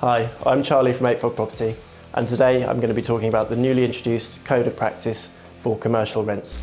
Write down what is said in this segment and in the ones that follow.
Hi, I'm Charlie from Eightfold Property, and today I'm going to be talking about the newly introduced Code of Practice for commercial rents.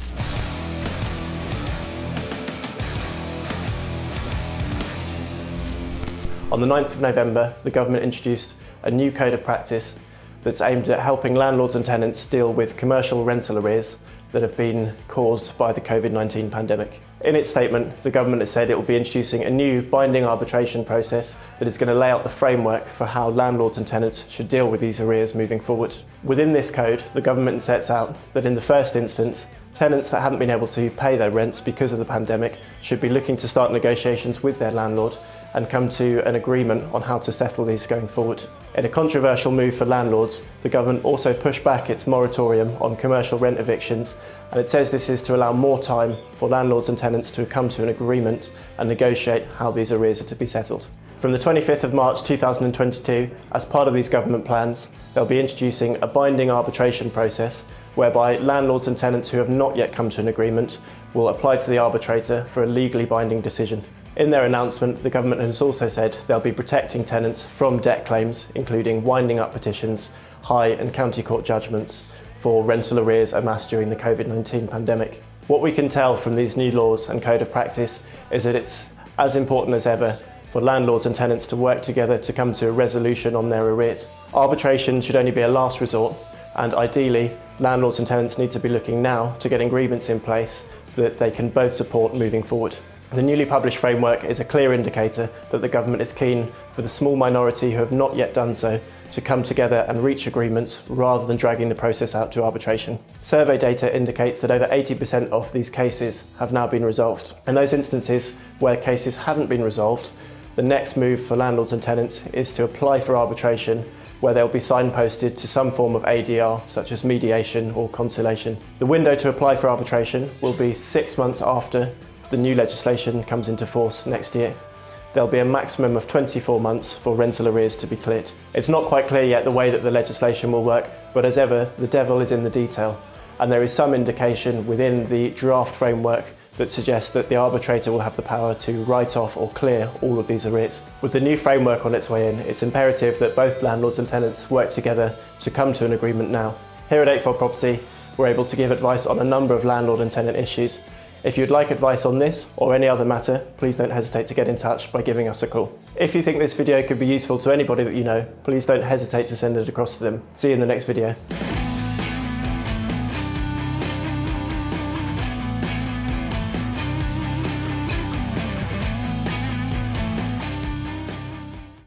On the 9th of November, the government introduced a new Code of Practice that's aimed at helping landlords and tenants deal with commercial rental arrears that have been caused by the COVID-19 pandemic. In its statement, the government has said it will be introducing a new binding arbitration process that is going to lay out the framework for how landlords and tenants should deal with these arrears moving forward. Within this code, the government sets out that in the first instance, tenants that haven't been able to pay their rents because of the pandemic should be looking to start negotiations with their landlord and come to an agreement on how to settle these going forward. In a controversial move for landlords, the government also pushed back its moratorium on commercial rent evictions, and it says this is to allow more time for landlords and tenants to come to an agreement and negotiate how these arrears are to be settled. From the 25th of March 2022, as part of these government plans, they'll be introducing a binding arbitration process whereby landlords and tenants who have not yet come to an agreement will apply to the arbitrator for a legally binding decision. In their announcement, the government has also said they'll be protecting tenants from debt claims, including winding up petitions, high and county court judgments for rental arrears amassed during the COVID-19 pandemic. What we can tell from these new laws and code of practice is that it's as important as ever for landlords and tenants to work together to come to a resolution on their arrears. Arbitration should only be a last resort, and ideally, landlords and tenants need to be looking now to get agreements in place that they can both support moving forward. The newly published framework is a clear indicator that the government is keen for the small minority who have not yet done so to come together and reach agreements rather than dragging the process out to arbitration. Survey data indicates that over 80% of these cases have now been resolved. In those instances where cases hadn't been resolved, the next move for landlords and tenants is to apply for arbitration, where they'll be signposted to some form of ADR, such as mediation or conciliation. The window to apply for arbitration will be 6 months after the new legislation comes into force next year. There'll be a maximum of 24 months for rental arrears to be cleared. It's not quite clear yet the way that the legislation will work, but as ever, the devil is in the detail, and there is some indication within the draft framework that suggests that the arbitrator will have the power to write off or clear all of these arrears. With the new framework on its way in, it's imperative that both landlords and tenants work together to come to an agreement now. Here at Eightfold Property, we're able to give advice on a number of landlord and tenant issues. If you'd like advice on this or any other matter, please don't hesitate to get in touch by giving us a call. If you think this video could be useful to anybody that you know, please don't hesitate to send it across to them. See you in the next video.